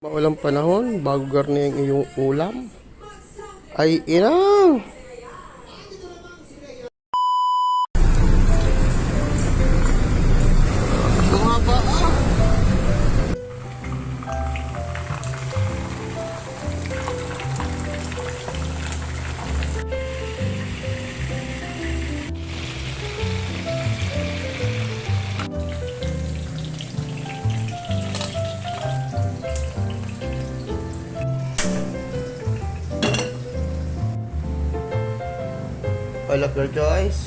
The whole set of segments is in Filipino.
Maulang panahon, bago garni ang iyong ulam. Ay, inang! Bumaba ah! All of your choice.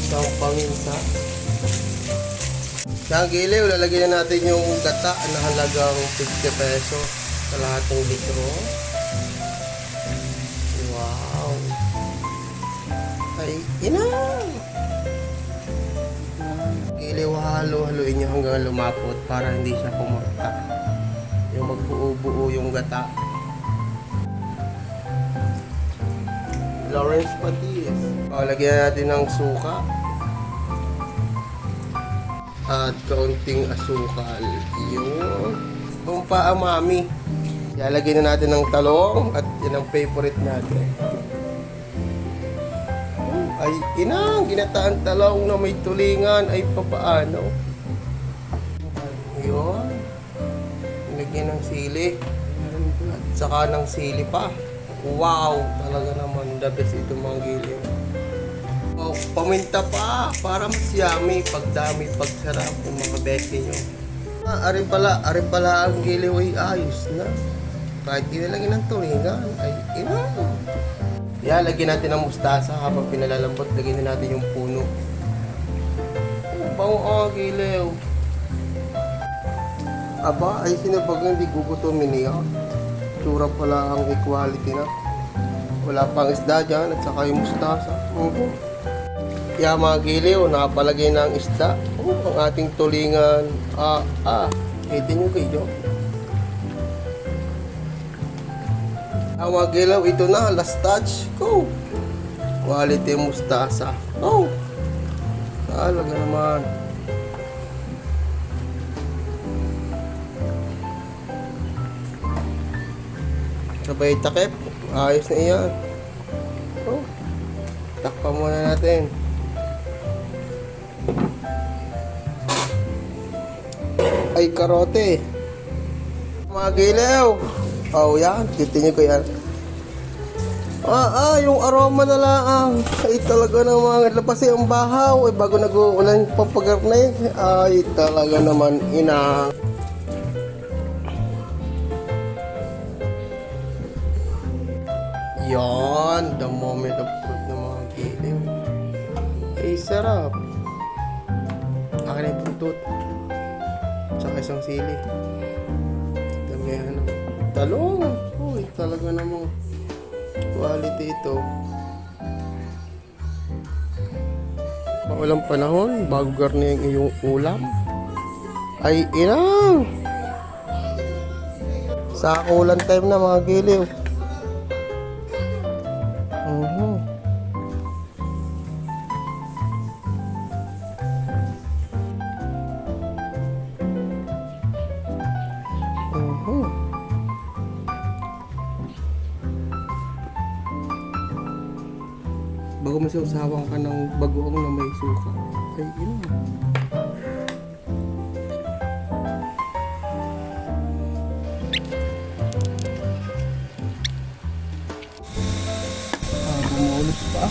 Isang paminta. Sa giliw, lalagyan na natin yung gata na halagang 50 pesos sa lahating litro. Wow! Ay, inang! Giliw, halo-haluin nyo hanggang lumapot para hindi siya kumurta. Yung magbuo-buo yung gata. Lawrence Patis. Lagyan natin ng suka. At kaunting asukal. Yun. Pampaamami. Lalagyan na natin ng talong at yan ang favorite natin. Ay, inang, ginataan talong na may tulingan ay papaano. Yun. Lagyan ng sili. At saka ng sili pa. Wow! Talaga naman, the best ito mga giliw. Oh, paminta pa para mas yummy, pagdami, pagsarap kung makabesi nyo. Arin pala ang giliw ay ayos na. Kahit dinalagyan ng tulingan, ay inang. Lagyan natin ng mustasa habang pinalalambot. Lagyan na natin yung puno. Bango ang giliw. Aba, ay sinabag hindi gugutomin niya. Tsura pala ang equality na. Wala pang isda dyan at saka yung mustasa. Mga giliw, nakapalagay na ang isda. Ang ating tulingan. Kita nyo kayo. Ang mga giliw, ito na, last touch. Go! Quality mustasa. Go! Talaga naman. Sabay takip. Ayos na iyan. Oh. Takpan muna natin. Ay, karote. Mga giliw. Oh, yan. Kita nyo ko yan. Yung aroma na lang. Ay, talaga naman. Lapasi ang bahaw. Ay, bago nag-uulan papagarnay. Ay, talaga naman ina. Yan, the moment of truth ng mga giliw. Ay, sarap. Akin ay putot. Tsaka isang sili. Damihan ng talong. Uy, talaga namang quality ito. Maulang panahon, bago garni ang iyong ulam. Ay, inang! Sa ulan time na mga giliw. Bago masawsawan ka ng bagoong na may suka. Ay, yun. Bumulos pa.